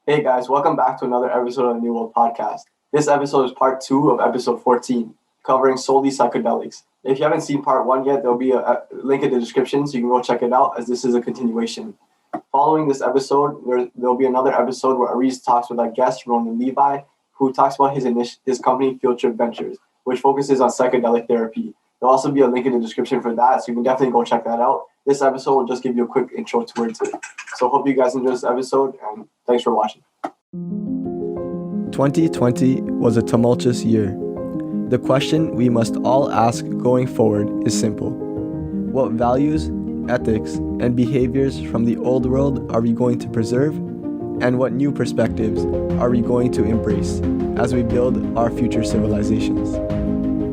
Hey guys, welcome back to another episode of the New World Podcast. This episode is part 2 of episode 14, covering solely psychedelics. If you haven't seen part 1 yet, there'll be a link in the description so you can go check it out as this is a continuation. Following this episode, there'll be another episode where Aries talks with our guest, Ronan Levy, who talks about his company, Field Trip Ventures, which focuses on psychedelic therapy. There'll also be a link in the description for that, so you can definitely go check that out. This episode will just give you a quick intro towards it. So hope you guys enjoy this episode, and thanks for watching. 2020 was a tumultuous year. The question we must all ask going forward is simple. What values, ethics, and behaviors from the old world are we going to preserve? And what new perspectives are we going to embrace as we build our future civilizations?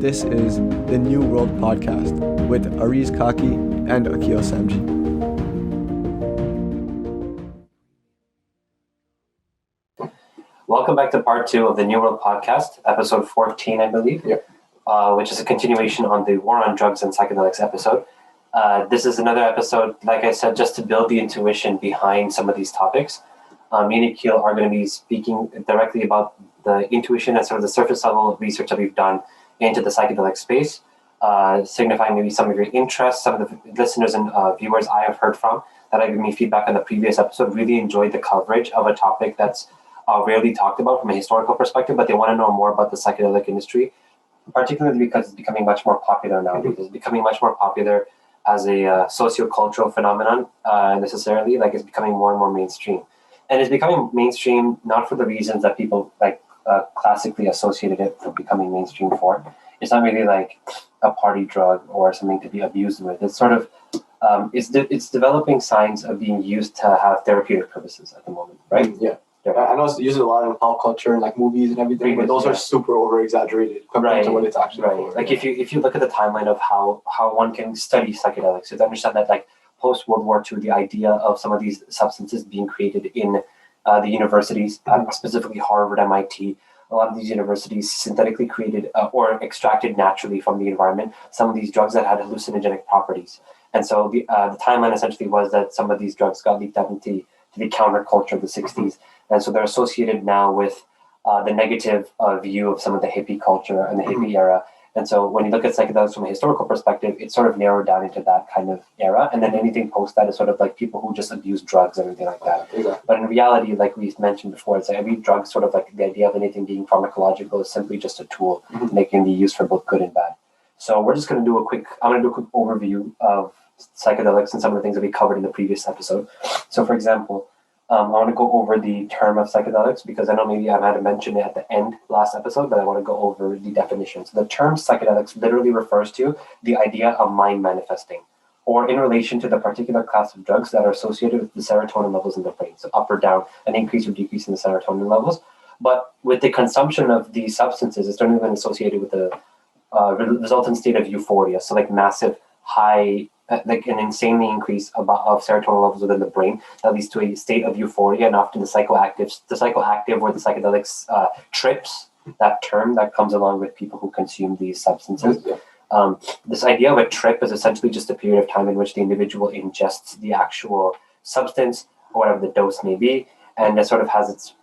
This is the New World Podcast with Aries Kaki and Akil Samji. Welcome back to part 2 of the New World Podcast, episode 14, I believe, which is a continuation on the War on Drugs and Psychedelics episode. This is another episode, like I said, just to build the intuition behind some of these topics. Me and Akil are going to be speaking directly about the intuition and sort of the surface level research that we've done into the psychedelic space, signifying maybe some of your interests. Some of the listeners and viewers I have heard from that have given me feedback on the previous episode really enjoyed the coverage of a topic that's rarely talked about from a historical perspective, but they want to know more about the psychedelic industry, particularly because it's becoming much more popular nowadays. It's becoming much more popular as a socio-cultural phenomenon, necessarily, like it's becoming more and more mainstream. And it's becoming mainstream not for the reasons that people classically associated it for becoming mainstream for. It's not really like a party drug or something to be abused with. It's sort of, it's developing signs of being used to have therapeutic purposes at the moment, right? Yeah. I know it's used a lot in pop culture and like movies and everything, but those are super over exaggerated compared to what it's actually for. Like if you look at the timeline of how one can study psychedelics, you understand that like post World War II, the idea of some of these substances being created in the universities, specifically Harvard, MIT, a lot of these universities synthetically created or extracted naturally from the environment some of these drugs that had hallucinogenic properties. And so the timeline essentially was that some of these drugs got leaked out into the counterculture of the 60s. And so they're associated now with the negative view of some of the hippie culture and the hippie era. And so when you look at psychedelics from a historical perspective, it's sort of narrowed down into that kind of era. And then anything post that is sort of like people who just abuse drugs and everything like that. Exactly. But in reality, like we mentioned before, it's like every drug sort of like the idea of anything being pharmacological is simply just a tool that can be used for both good and bad. So we're just going to do a quick overview of psychedelics and some of the things that we covered in the previous episode. So for example, I want to go over the term of psychedelics because I know maybe I might have mentioned it at the end last episode, but I want to go over the definition. So the term psychedelics literally refers to the idea of mind manifesting, or in relation to the particular class of drugs that are associated with the serotonin levels in the brain. So up or down, an increase or decrease in the serotonin levels. But with the consumption of these substances, it's generally been associated with the resultant state of euphoria. So like massive high, like an insanely increase of serotonin levels within the brain that leads to a state of euphoria, and often the psychoactive or the psychedelics trips, that term that comes along with people who consume these substances. This idea of a trip is essentially just a period of time in which the individual ingests the actual substance or whatever the dose may be, and it sort of has its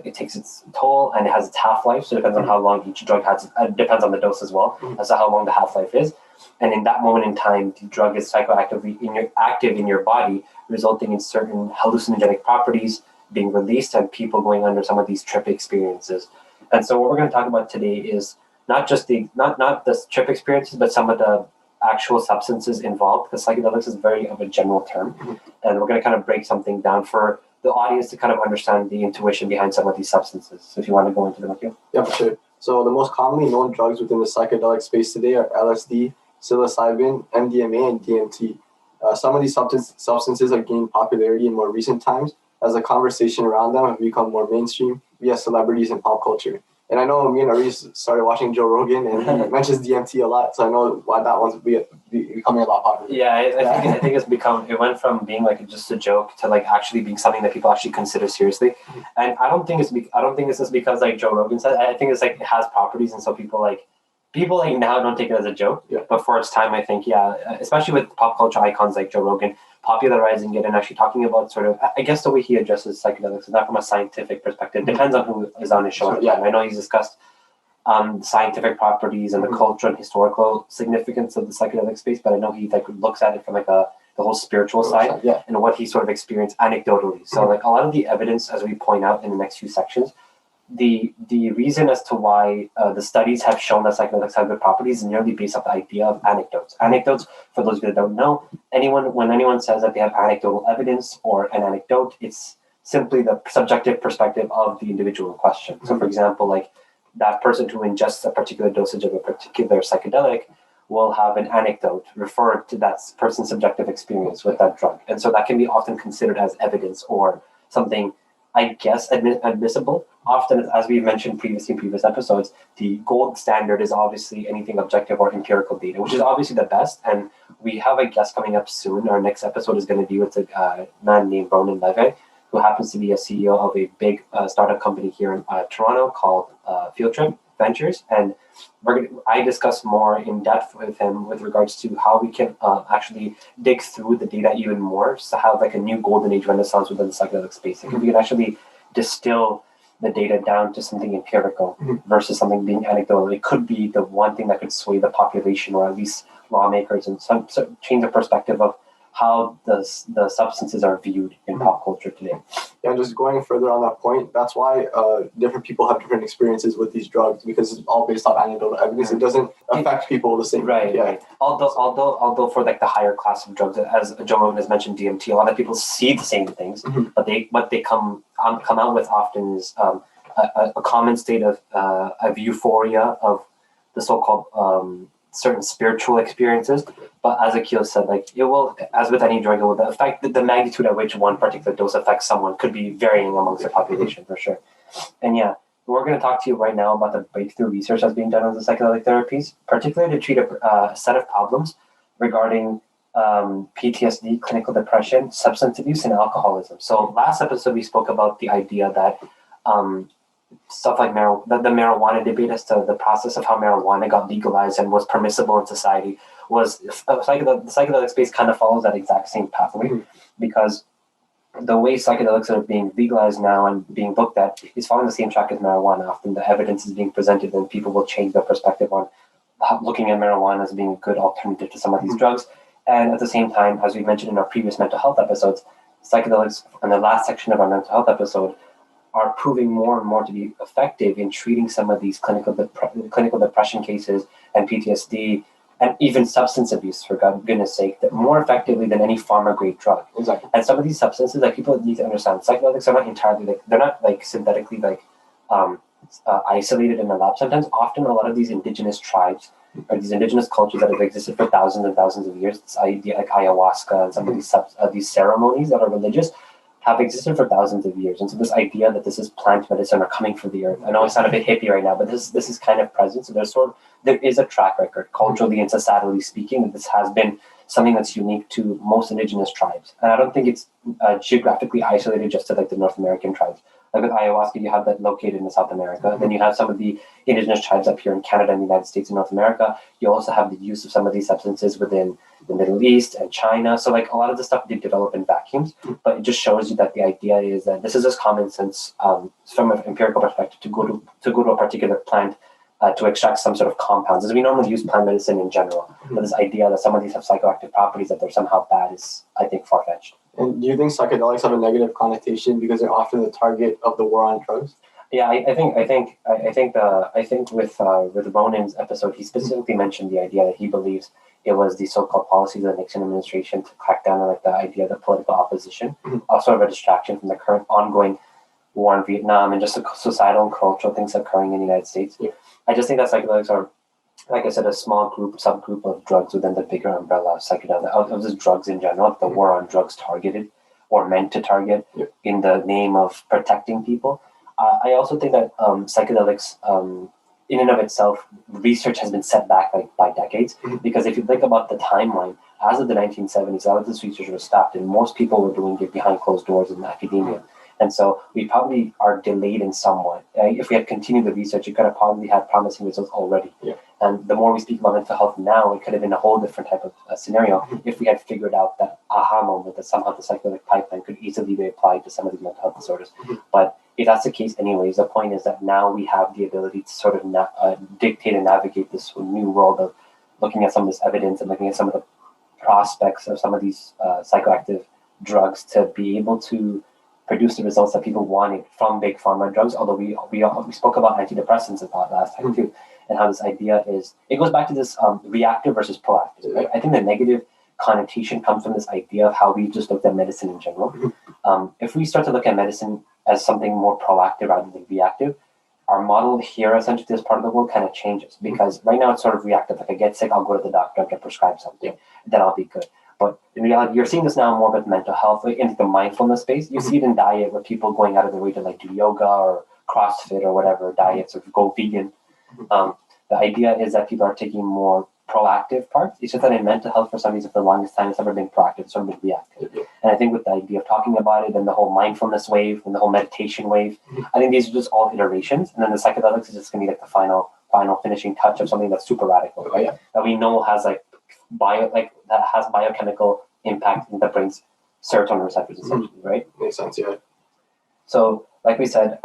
it takes its toll and it has its half-life. So it depends on how long each drug has. It depends on the dose as well as to how long the half-life is. And in that moment in time, the drug is psychoactively active in your body, resulting in certain hallucinogenic properties being released and people going under some of these trip experiences. And so what we're going to talk about today is not just the trip experiences, but some of the actual substances involved, because psychedelics is very of a general term. And we're going to kind of break something down for the audience to kind of understand the intuition behind some of these substances. So if you want to go into them, Akil. Yeah, for sure. So the most commonly known drugs within the psychedelic space today are LSD, psilocybin, MDMA, and DMT. Some of these substances have gained popularity in more recent times as the conversation around them have become more mainstream via celebrities and pop culture. And I know me and Aris started watching Joe Rogan, and he mentions DMT a lot, so I know why that one's becoming a lot popular. Yeah, I think it went from being like just a joke to like actually being something that people actually consider seriously. And I don't think it's just because like Joe Rogan said. I think it's like it has properties, and so people like people like now don't take it as a joke, Yeah. but for its time, I think, especially with pop culture icons like Joe Rogan popularizing it and actually talking about sort of, I guess the way he addresses psychedelics is not from a scientific perspective. Depends on who is on his show. So, yeah. I know he's discussed scientific properties and the cultural and historical significance of the psychedelic space, but I know he like looks at it from like the whole spiritual side Yeah. and what he sort of experienced anecdotally. So like a lot of the evidence, as we point out in the next few sections, the reason as to why the studies have shown that psychedelics have good properties is merely based off the idea of anecdotes. Anecdotes, for those of you that don't know, when anyone says that they have anecdotal evidence or an anecdote, it's simply the subjective perspective of the individual in question. So for example, like that person who ingests a particular dosage of a particular psychedelic will have an anecdote referred to that person's subjective experience with that drug. And so that can be often considered as evidence or something, I guess, admissible. Often, as we've mentioned previously in previous episodes, the gold standard is obviously anything objective or empirical data, which is obviously the best. And we have a guest coming up soon. Our next episode is going to be with a man named Ronan Levy, who happens to be a CEO of a big startup company here in Toronto called Field Trip Ventures. And I discuss more in depth with him with regards to how we can actually dig through the data even more to have like a new golden age renaissance within the psychedelic space. Like if we can actually distill the data down to something empirical versus something being anecdotal, it could be the one thing that could sway the population or at least lawmakers and some change the perspective of how the substances are viewed in pop culture today. Yeah, just going further on that point, that's why different people have different experiences with these drugs because it's all based on anecdotal evidence. It doesn't affect people the same way. Right. Although for like the higher class of drugs, as Joe Rogan has mentioned, DMT, a lot of people see the same things, but they come out with often is a common state of euphoria of the so-called certain spiritual experiences. But as Akil said, like it will, as with any drug, it will affect the magnitude at which one particular dose affects someone could be varying amongst the population for sure. And yeah, we're going to talk to you right now about the breakthrough research that's being done on the psychedelic therapies, particularly to treat a set of problems regarding PTSD, clinical depression, substance abuse, and alcoholism. So last episode, we spoke about the idea that stuff like the marijuana debate as to the process of how marijuana got legalized and was permissible in society was the psychedelic space kind of follows that exact same pathway because the way psychedelics are being legalized now and being looked at is following the same track as marijuana. Often the evidence is being presented and people will change their perspective on looking at marijuana as being a good alternative to some of these drugs. And at the same time, as we mentioned in our previous mental health episodes, psychedelics in the last section of our mental health episode are proving more and more to be effective in treating some of these clinical depression cases and PTSD and even substance abuse, for goodness sake, that more effectively than any pharma-grade drug. Exactly. And some of these substances, like people need to understand, psychedelics are not entirely they're not like synthetically isolated in a lab. Sometimes, often, a lot of these indigenous tribes or these indigenous cultures that have existed for thousands and thousands of years, this idea like ayahuasca and some of these ceremonies that are religious, have existed for thousands of years. And so this idea that this is plant medicine or coming from the earth, I know I sound a bit hippie right now, but this is kind of present. So there is a track record, culturally and societally speaking, that this has been something that's unique to most indigenous tribes. And I don't think it's geographically isolated just to like the North American tribes. Like with ayahuasca, you have that located in South America. Then you have some of the indigenous tribes up here in Canada and the United States and North America. You also have the use of some of these substances within the Middle East and China. So like a lot of the stuff did develop in vacuums, but it just shows you that the idea is that this is just common sense from an empirical perspective to go to a particular plant to extract some sort of compounds. As we normally use plant medicine in general, but this idea that some of these have psychoactive properties that they're somehow bad is, I think, far-fetched. And do you think psychedelics have a negative connotation because they're often the target of the war on drugs? Yeah, I think with Ronan's episode, he specifically mentioned the idea that he believes it was the so-called policies of the Nixon administration to crack down on like the idea of the political opposition, also of a distraction from the current ongoing war in Vietnam and just the societal and cultural things occurring in the United States. Yeah. I just think that psychedelics are, like I said, a small subgroup of drugs within the bigger umbrella of psychedelics, of just drugs in general, the war on drugs targeted or meant to target in the name of protecting people. I also think that psychedelics, in and of itself, research has been set back by decades. Because if you think about the timeline, as of the 1970s, a lot of this research was stopped, and most people were doing it behind closed doors in academia. And so we probably are delayed in somewhat. If we had continued the research, it could have probably had promising results already. Yeah. And the more we speak about mental health now, it could have been a whole different type of scenario if we had figured out that aha moment that somehow the psychedelic pipeline could easily be applied to some of these mental health disorders. But if that's the case anyways, the point is that now we have the ability to sort of dictate and navigate this new world of looking at some of this evidence and looking at some of the prospects of some of these psychoactive drugs to be able to produce the results that people wanted from big pharma drugs. Although we spoke about antidepressants about last time too, and how this idea is, it goes back to this reactive versus proactive. Right? I think the negative connotation comes from this idea of how we just looked at medicine in general. If we start to look at medicine as something more proactive rather than reactive, our model here, essentially, this part of the world kind of changes, because right now it's sort of reactive. Like I get sick, I'll go to the doctor, I'll get prescribed something, then I'll be good. But in reality, you're seeing this now more with mental health, like in the mindfulness space. You see it in diet, with people going out of their way to like do yoga or CrossFit or whatever diets, or go vegan. The idea is that people are taking more proactive parts. It's just that in mental health, for some reason, for the longest time, it's never been proactive, it's never been reactive. And I think with the idea of talking about it and the whole mindfulness wave and the whole meditation wave, I think these are just all iterations. And then the psychedelics is just going to be like the final finishing touch of something that's super radical, right? That we know has that has biochemical impact in the brain's serotonin receptors, essentially, right? Makes sense, yeah. So, like we said,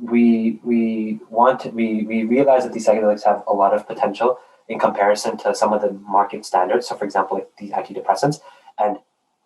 we realize that these psychedelics have a lot of potential in comparison to some of the market standards. So, for example, like these antidepressants, and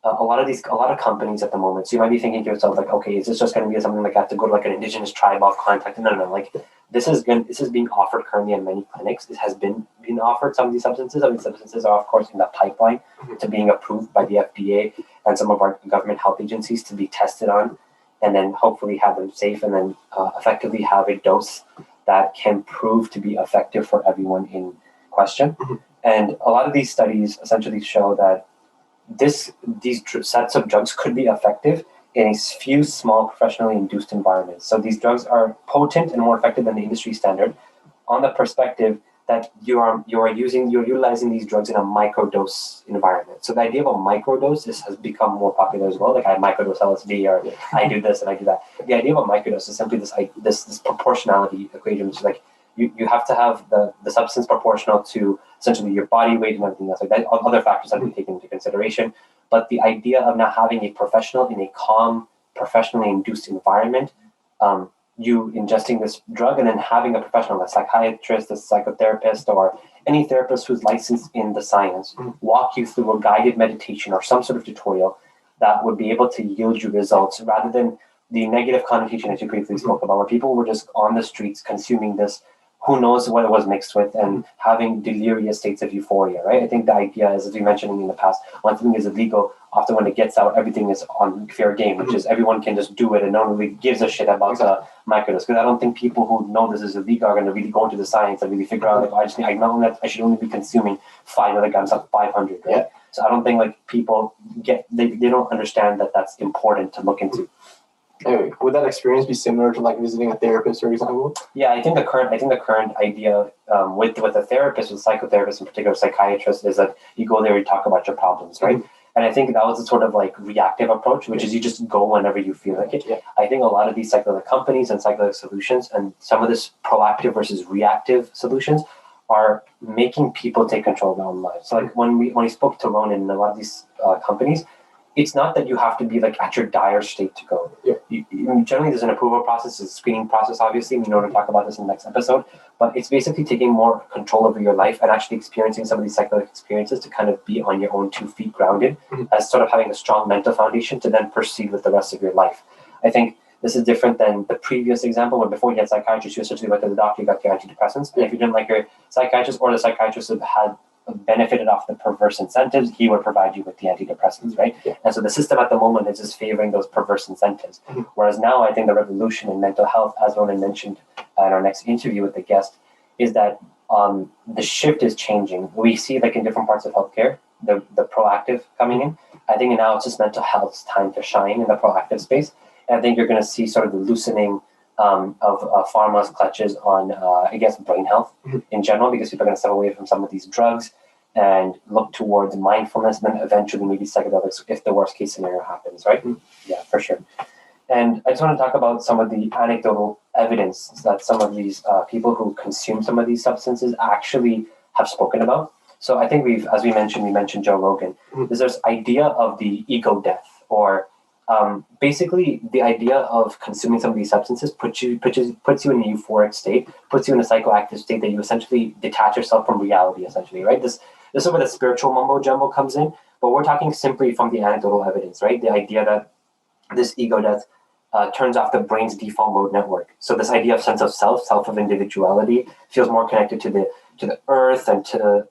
a lot of companies at the moment. So you might be thinking to yourself, like, okay, is this just going to be something like I have to go to like an indigenous tribe of contact? No. Like this is being offered currently in many clinics. It has been offered. Some of these substances. Some of these substances are, of course, in the pipeline to being approved by the FDA and some of our government health agencies to be tested on, and then hopefully have them safe, and then effectively have a dose that can prove to be effective for everyone in question. And a lot of these studies essentially show that these sets of drugs could be effective in a few small professionally induced environments. So these drugs are potent and more effective than the industry standard, on the perspective that you're utilizing these drugs in a microdose environment. So the idea of a microdose has become more popular as well. Like I microdose LSD, or I do this and I do that. The idea of a microdose is simply this proportionality equation, which is like you have to have the substance proportional to essentially your body weight and everything else like that. Other factors have to be taken into consideration. But the idea of now having a professional in a calm, professionally induced environment, you ingesting this drug and then having a professional, a psychiatrist, a psychotherapist, or any therapist who's licensed in the science, walk you through a guided meditation or some sort of tutorial that would be able to yield you results, rather than the negative connotation that you briefly spoke about, where people were just on the streets consuming this, who knows what it was mixed with, and having delirious states of euphoria, right? I think the idea is, as we mentioned in the past, when something is illegal, often when it gets out, everything is on fair game, which is everyone can just do it and no one really gives a shit about the microdose. Because I don't think people who know this is illegal are going to really go into the science and really figure out, like, I know that I should only be consuming 5 milligrams of 500, right? So I don't think like people they don't understand that that's important to look into. Anyway, would that experience be similar to like visiting a therapist, for example? Yeah, I think the current idea with a therapist, with psychotherapists in particular, psychiatrists, is that you go there and talk about your problems, right? And I think that was a sort of like reactive approach, which is you just go whenever you feel like it. I think a lot of these psychedelic companies and psychedelic solutions, and some of this proactive versus reactive solutions, are making people take control of their own lives. So like when we spoke to Ronan and a lot of these companies, it's not that you have to be like at your dire state to go. Generally, there's an approval process, a screening process, obviously. We know to talk about this in the next episode. But it's basically taking more control over your life and actually experiencing some of these psychedelic experiences to kind of be on your own 2 feet grounded, as sort of having a strong mental foundation to then proceed with the rest of your life. I think this is different than the previous example, where before you had psychiatrists, you essentially went to the doctor, you got your antidepressants. And if you didn't like your psychiatrist, or the psychiatrist had benefited off the perverse incentives, he would provide you with the antidepressants, right? And so the system at the moment is just favoring those perverse incentives. Whereas now I think the revolution in mental health, as Ronan mentioned in our next interview with the guest, is that the shift is changing. We see like in different parts of healthcare, the proactive coming in. I think now it's just mental health's time to shine in the proactive space. And I think you're going to see sort of the loosening of pharma's clutches on, I guess, brain health in general, because people are going to step away from some of these drugs. and look towards mindfulness, and then eventually maybe psychedelics if the worst case scenario happens, right? Yeah, for sure. And I just want to talk about some of the anecdotal evidence that some of these people who consume some of these substances actually have spoken about. So I think we mentioned Joe Rogan. There's this idea of the ego death, or basically the idea of consuming some of these substances puts you in a euphoric state, puts you in a psychoactive state that you essentially detach yourself from reality, essentially, right? This is where the spiritual mumbo jumbo comes in, but we're talking simply from the anecdotal evidence, right? The idea that this ego death turns off the brain's default mode network. So this idea of sense of self of individuality feels more connected to the earth and to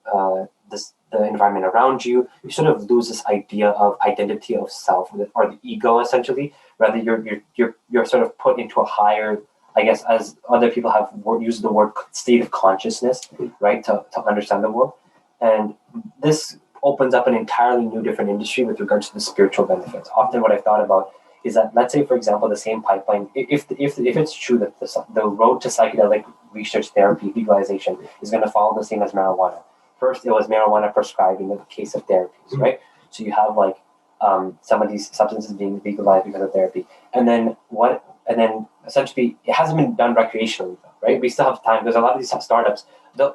the environment around you. You sort of lose this idea of identity of self, or the ego, essentially. Rather, you're sort of put into a higher, I guess, as other people have used the word, state of consciousness, right, to understand the world. And this opens up an entirely new, different industry with regards to the spiritual benefits. Often, what I've thought about is that, let's say, for example, the same pipeline, if it's true that the road to psychedelic research, therapy, legalization is going to follow the same as marijuana. First, it was marijuana prescribed in the case of therapies, right? So you have like some of these substances being legalized because of therapy, and then essentially it hasn't been done recreationally, right? We still have time. There's a lot of these startups.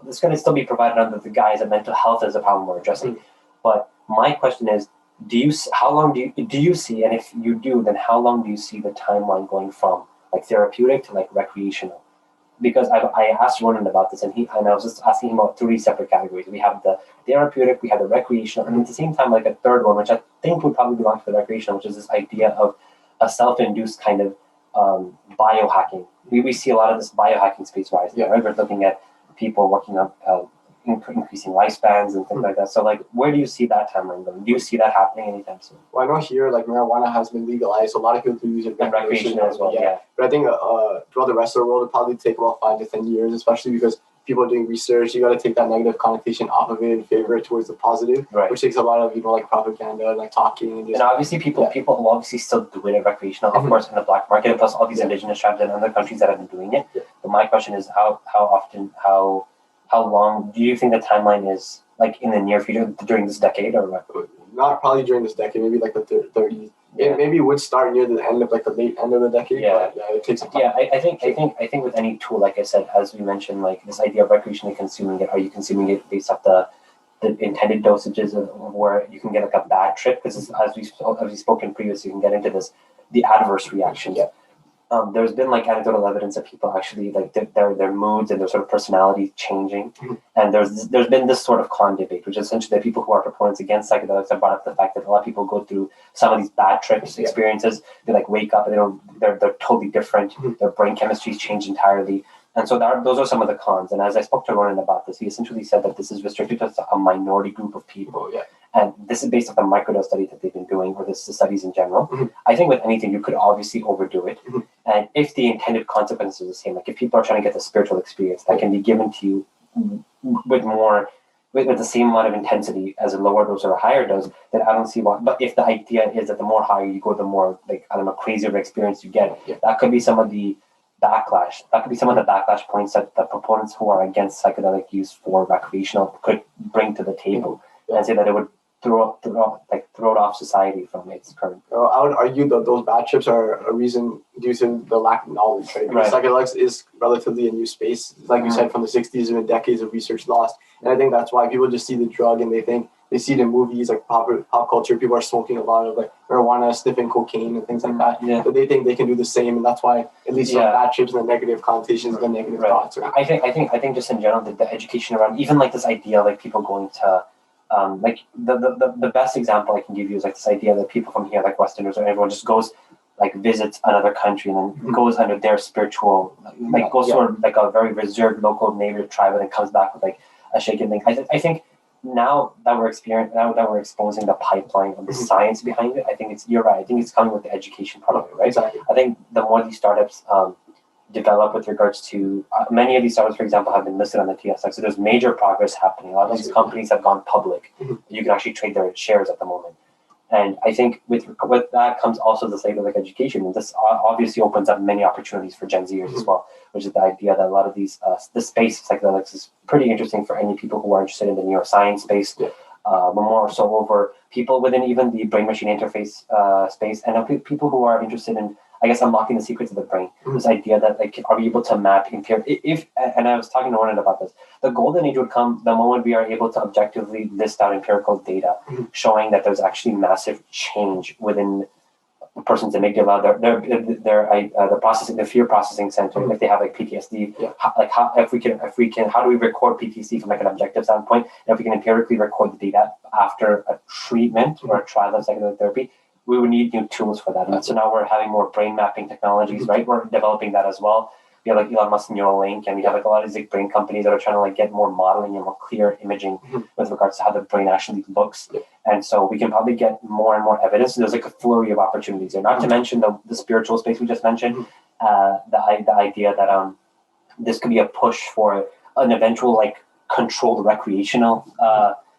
It's going to still be provided under the guise of mental health as a problem we're addressing. But my question is, how long do you see, and if you do, then how long do you see the timeline going from like therapeutic to like recreational? Because I asked Ronan about this, and I was just asking him about 3 separate categories. We have the therapeutic, we have the recreational, and at the same time, like a third one, which I think would probably belong to the recreational, which is this idea of a self-induced kind of biohacking. We see a lot of this biohacking space rise. Right? We're looking at people working on increasing lifespans and things like that. So, like, where do you see that timeline going? Do you see that happening anytime soon? Well, I know here, like, marijuana has been legalized, so a lot of people do use it recreational as well. Yeah. But I think throughout the rest of the world, it'll probably take about 5 to 10 years, especially because people are doing research. You got to take that negative connotation off of it and favor it towards the positive, right, which takes a lot of, like, propaganda and, like, talking. And obviously people who obviously still do it at recreational, of course, in the black market, plus all these indigenous tribes and other countries that have been doing it. But my question is, how often, how long do you think the timeline is, like, in the near future, during this decade, or what? Not probably during this decade, maybe like the 30s. Yeah. Maybe it would start near the end of, like, the late end of the decade. Yeah, but it takes some time. Yeah, I think with any tool, like I said, as we mentioned, like this idea of recreationally consuming it, are you consuming it based off the intended dosages of where you can get like a bad trip? Because as we've spoken previously, you can get into this, the adverse reactions. Yeah. There's been like anecdotal evidence that people actually like their moods and their sort of personality changing, and there's been this sort of con debate, which is essentially that people who are proponents against psychedelics have brought up the fact that a lot of people go through some of these bad trips experiences. They like wake up and they're totally different. Their brain chemistry's changed entirely. And so those are some of the cons. And as I spoke to Ronan about this, he essentially said that this is restricted to a minority group of people. Yeah. And this is based on the microdose study that they've been doing, or the studies in general. I think with anything, you could obviously overdo it. And if the intended consequences are the same, like if people are trying to get the spiritual experience that can be given to you with the same amount of intensity as a lower dose or a higher dose, then I don't see why. But if the idea is that the more higher you go, the more, like, I don't know, crazier experience you get, that could be some of the backlash. That could be some of the backlash points that the proponents who are against psychedelic use for recreational could bring to the table, and say that it would throw it off society from its current. I would argue that those bad trips are a reason due to the lack of knowledge, right? Because psychedelics is relatively a new space. Like you said, from the 60s, there's been decades of research lost. And I think that's why people just see the drug and they see it in movies, like pop culture. People are smoking a lot of like marijuana, sniffing cocaine and things like that. Yeah. But they think they can do the same, and that's why at least bad trips and the negative connotations, the negative thoughts. Right? I think just in general, the education around even like this idea, like people going to like the best example I can give you is like this idea that people from here, like Westerners or everyone, just goes like visits another country and then goes under their spiritual, like goes sort of like a very reserved local native tribe and then comes back with like a shaken thing. I think now that we're exposing the pipeline of the science behind it, I think you're right. I think it's coming with the education part of it, right? Exactly. I think the more these startups develop with regards to many of these startups, for example, have been listed on the TSX. So there's major progress happening. A lot of these companies have gone public. You can actually trade their shares at the moment. And I think with that comes also the psychedelic education, and this obviously opens up many opportunities for Gen Zers as well, which is the idea that a lot of these this space of psychedelics is pretty interesting for any people who are interested in the neuroscience space, but more so over people within even the brain-machine interface space, and people who are interested in, I guess, unlocking the secrets of the brain. This idea that, like, are we able to map and I was talking to Ronan about this, the golden age would come the moment we are able to objectively list out empirical data showing that there's actually massive change within the person's amygdala, their processing, the fear processing center, if they have like PTSD, how do we record PTSD from like an objective standpoint? And if we can empirically record the data after a treatment or a trial of psychedelic therapy, we would need new tools for that. And so now we're having more brain mapping technologies, right? We're developing that as well. We have like Elon Musk Neuralink, and we have like a lot of these like brain companies that are trying to like get more modeling and more clear imaging with regards to how the brain actually looks. And so we can probably get more and more evidence. There's like a flurry of opportunities there. Not to mention the spiritual space we just mentioned, the idea that this could be a push for an eventual like controlled recreational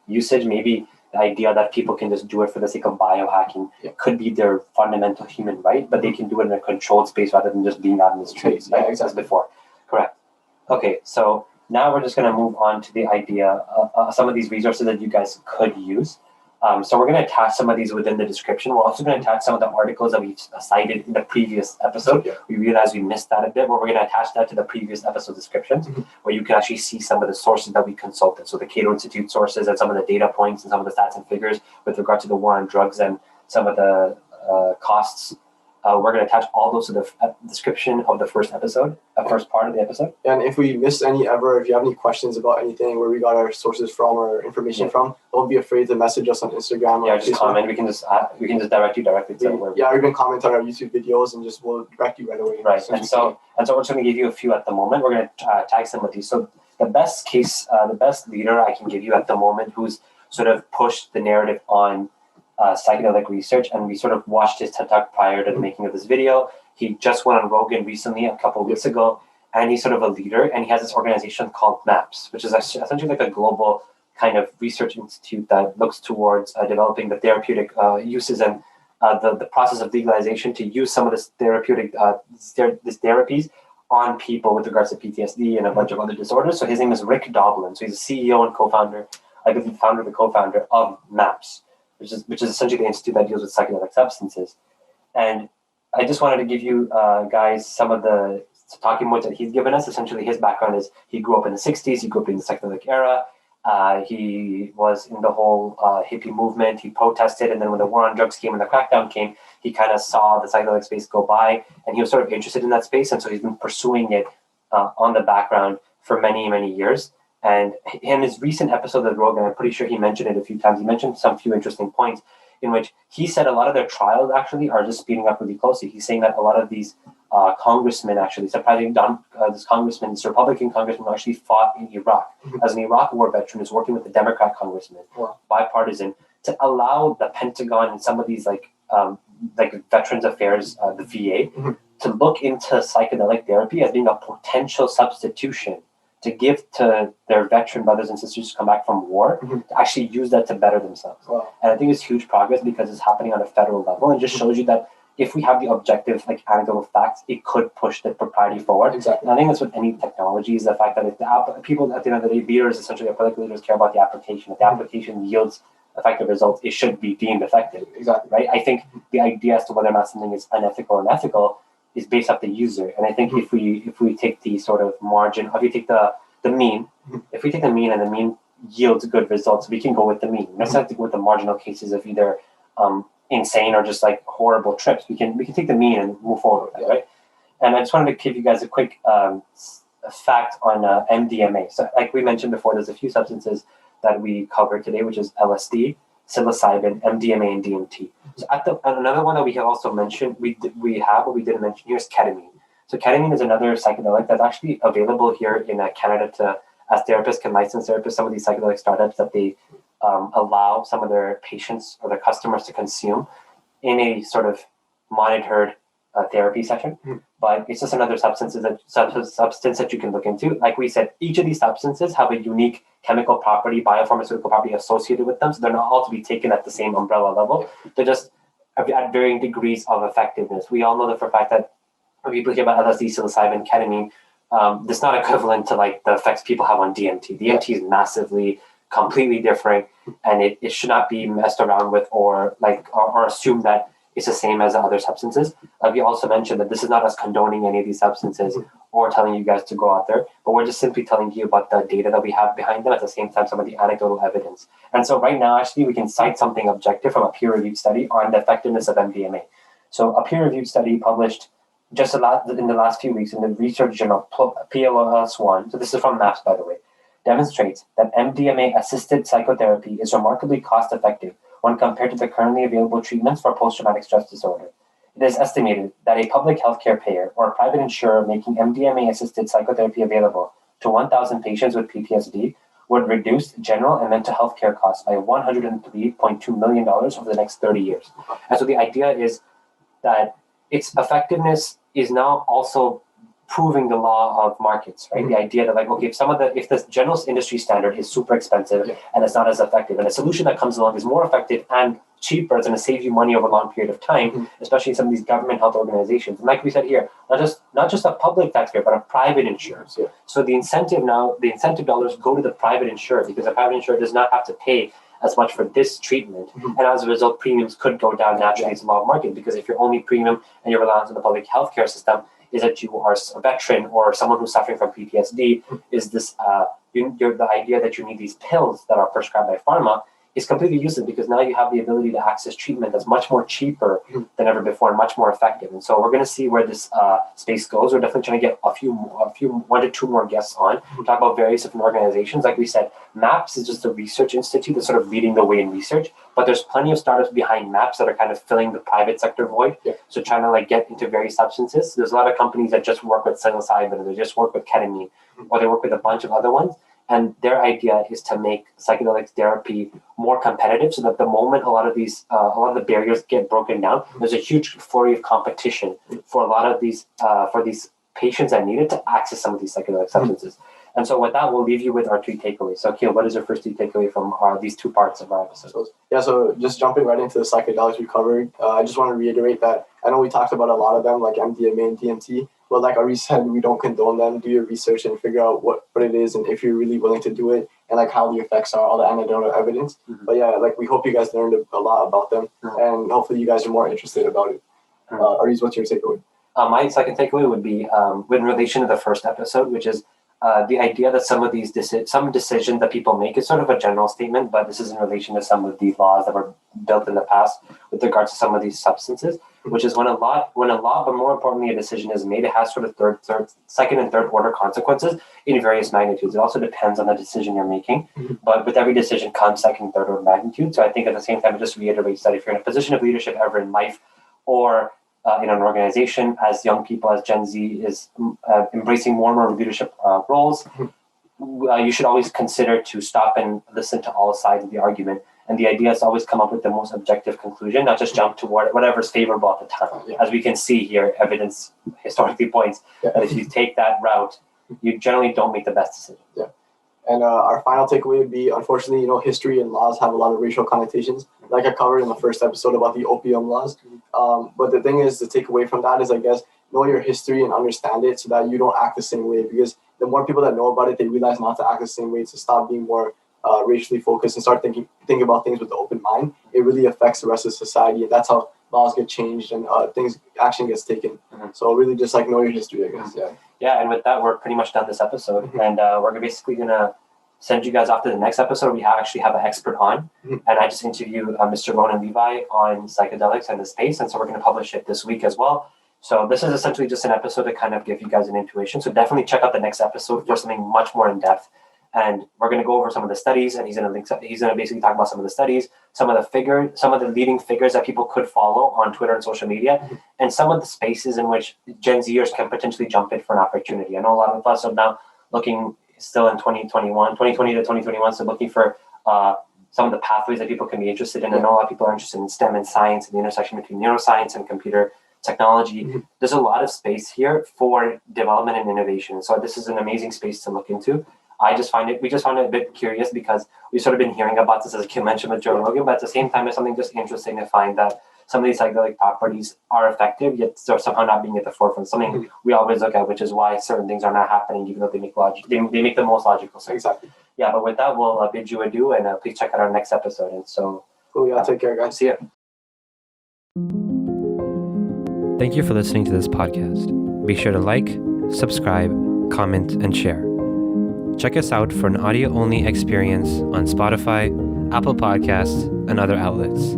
usage. Maybe the idea that people can just do it for the sake of biohacking could be their fundamental human right, but they can do it in a controlled space rather than just being out in the streets, as before. Correct. Okay, so now we're just going to move on to the idea of some of these resources that you guys could use. So we're going to attach some of these within the description. We're also going to attach some of the articles that we've cited in the previous episode. We realized we missed that a bit, but we're going to attach that to the previous episode descriptions, where you can actually see some of the sources that we consulted. So the Cato Institute sources and some of the data points and some of the stats and figures with regard to the war on drugs and some of the costs. We're going to attach all those to the description of the first episode, the first part of the episode. And if we missed any ever, if you have any questions about anything, where we got our sources from or information from, don't be afraid to message us on Instagram. Or just comment. We can just direct you directly to where. Or even comment on our YouTube videos, and we'll direct you right away. Right, and so we're just going to give you a few at the moment. We're going to tag some of these. So the best leader I can give you at the moment, who's sort of pushed the narrative on psychedelic research, and we sort of watched his TED Talk prior to the making of this video. He just went on Rogan recently, a couple of weeks ago, and he's sort of a leader, and he has this organization called MAPS, which is essentially like a global kind of research institute that looks towards developing the therapeutic uses and the process of legalization to use some of this therapeutic these therapies on people with regards to PTSD and a bunch of other disorders. So his name is Rick Doblin. So he's the CEO and co-founder, the co-founder of MAPS, which is essentially the institute that deals with psychedelic substances. And I just wanted to give you guys some of the talking points that he's given us. Essentially, his background is he grew up in the 60s, he grew up in the psychedelic era. He was in the whole hippie movement. He protested, and then when the war on drugs came and the crackdown came, he kind of saw the psychedelic space go by, and he was sort of interested in that space, and so he's been pursuing it on the background for many, many years. And in his recent episode of Rogan, I'm pretty sure he mentioned it a few times. He mentioned some few interesting points in which he said a lot of their trials actually are just speeding up really closely. He's saying that a lot of these congressmen actually, surprisingly, this Republican congressman actually fought in Iraq. As an Iraq war veteran, is working with the Democrat congressman, bipartisan, to allow the Pentagon and some of these like Veterans Affairs, the VA, to look into psychedelic therapy as being a potential substitution to give to their veteran brothers and sisters who come back from war, to actually use that to better themselves. And I think it's huge progress because it's happening on a federal level, and just shows you that if we have the objective, like anecdotal facts, it could push the propriety forward. Exactly. And I think that's with any technology, is the fact that if people at the end of the day, leaders, essentially political leaders, care about the application. If the application yields effective results, it should be deemed effective. Exactly. Right? I think the idea as to whether or not something is unethical or ethical is based off the user. And I think if we take the sort of margin, if you take the mean, if we take the mean and the mean yields good results, we can go with the mean. Let's not go with the marginal cases of either insane or just like horrible trips. We can take the mean and move forward with that, right? And I just wanted to give you guys a quick fact on MDMA. So like we mentioned before, there's a few substances that we covered today, which is LSD, psilocybin, MDMA, and DMT. So and another one that we have also mentioned, we have, but we didn't mention here, is ketamine. So ketamine is another psychedelic that's actually available here in Canada as therapists can license therapists. Some of these psychedelic startups that they allow some of their patients or their customers to consume in a sort of monitored therapy session, but it's just another substance that you can look into. Like we said, each of these substances have a unique chemical property, biopharmaceutical property associated with them, so they're not all to be taken at the same umbrella level. They're just at varying degrees of effectiveness. We all know that for a fact that when people hear about LSD, psilocybin, ketamine, it's not equivalent to like the effects people have on DMT. DMT is massively, completely different, and it should not be messed around with or assumed that it's the same as the other substances. We also mentioned that this is not us condoning any of these substances or telling you guys to go out there, but we're just simply telling you about the data that we have behind them, at the same time some of the anecdotal evidence. And so right now, actually, we can cite something objective from a peer-reviewed study on the effectiveness of MDMA. So a peer-reviewed study published just in the last few weeks in the research journal PLOS1, so this is from MAPS, by the way, demonstrates that MDMA-assisted psychotherapy is remarkably cost-effective when compared to the currently available treatments for post-traumatic stress disorder. It is estimated that a public healthcare payer or a private insurer making MDMA-assisted psychotherapy available to 1,000 patients with PTSD would reduce general and mental health care costs by $103.2 million over the next 30 years. And so the idea is that its effectiveness is now also proving the law of markets, right? The idea that like, okay, if the general industry standard is super expensive and it's not as effective, and a solution that comes along is more effective and cheaper, it's going to save you money over a long period of time, especially in some of these government health organizations. And like we said here, not just a public taxpayer, but a private insurer. So the incentive dollars go to the private insurer, because the private insurer does not have to pay as much for this treatment, and as a result, premiums could go down naturally as a law of market, because if your only premium and your reliance on the public healthcare system is that you are a veteran or someone who's suffering from PTSD, is this the idea that you need these pills that are prescribed by pharma is completely useless, because now you have the ability to access treatment that's much more cheaper than ever before and much more effective. And so we're going to see where this space goes. We're definitely trying to get a few 1 to 2 more guests on, talk about various different organizations. Like we said, MAPS is just a research institute that's sort of leading the way in research, but there's plenty of startups behind MAPS that are kind of filling the private sector void. So trying to like get into various substances. There's a lot of companies that just work with psilocybin, or they just work with ketamine, or they work with a bunch of other ones. And their idea is to make psychedelic therapy more competitive, so that the moment a lot of the barriers get broken down, there's a huge flurry of competition for a lot of these for these patients that need it to access some of these psychedelic substances. And so with that, we'll leave you with our 3 takeaways. So Akil, what is your first 3 takeaway from these 2 parts of our episode? Yeah, so just jumping right into the psychedelics we covered, I just want to reiterate that I know we talked about a lot of them, like MDMA and DMT, but like Ari said, we don't condone them. Do your research and figure out what it is, and if you're really willing to do it, and like how the effects are, all the anecdotal evidence. But yeah, like we hope you guys learned a lot about them, and hopefully you guys are more interested about it. Aris, what's your takeaway? My second takeaway would be in relation to the first episode, which is the idea that some of these some decisions that people make is sort of a general statement, but this is in relation to some of the laws that were built in the past with regards to some of these substances, which is when a law, but more importantly, a decision is made, it has sort of second and third order consequences in various magnitudes. It also depends on the decision you're making, but with every decision comes second and third order magnitude. So I think at the same time, it just reiterates that if you're in a position of leadership ever in life, or in an organization, as young people, as Gen Z is embracing more and more leadership roles, you should always consider to stop and listen to all sides of the argument. And the idea is to always come up with the most objective conclusion, not just jump toward whatever's favorable at the time. As we can see here, evidence historically points that if you take that route, you generally don't make the best decision. And our final takeaway would be, unfortunately, history and laws have a lot of racial connotations, like I covered in the first episode about the opium laws. But the thing is, the takeaway from that is, I guess, know your history and understand it so that you don't act the same way. Because the more people that know about it, they realize not to act the same way, to stop being more racially focused and start thinking about things with an open mind. It really affects the rest of society, and that's how laws get changed and action gets taken. So really just like know your history, I guess. Yeah, and with that, we're pretty much done this episode, and we're basically gonna send you guys off to the next episode. We actually have an expert on, and I just interviewed Mr. Ronan Levy on psychedelics and the space, and so we're going to publish it this week as well. So this is essentially just an episode to kind of give you guys an intuition. So definitely check out the next episode for something much more in depth. And we're going to go over some of the studies, and he's going to basically talk about some of the studies, some of the leading figures that people could follow on Twitter and social media, and some of the spaces in which Gen Zers can potentially jump in for an opportunity. I know a lot of us are now looking still in 2020 to 2021, so looking for some of the pathways that people can be interested in. I know a lot of people are interested in STEM and science and the intersection between neuroscience and computer technology. Mm-hmm. There's a lot of space here for development and innovation. So this is an amazing space to look into. We just find it a bit curious because we've sort of been hearing about this, as Kim mentioned with Joe Rogan, but at the same time, it's something just interesting to find that some of these psychedelic properties are effective, yet they're somehow not being at the forefront. Something we always look at, which is why certain things are not happening, even though they make the most logical sense. Exactly. Yeah, but with that, we'll bid you adieu, and please check out our next episode. And so, Cool. Yeah, take care, guys. See ya. Thank you for listening to this podcast. Be sure to like, subscribe, comment, and share. Check us out for an audio-only experience on Spotify, Apple Podcasts, and other outlets.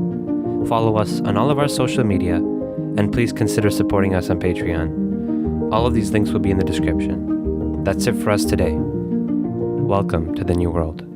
Follow us on all of our social media, and please consider supporting us on Patreon. All of these links will be in the description. That's it for us today. Welcome to the New World.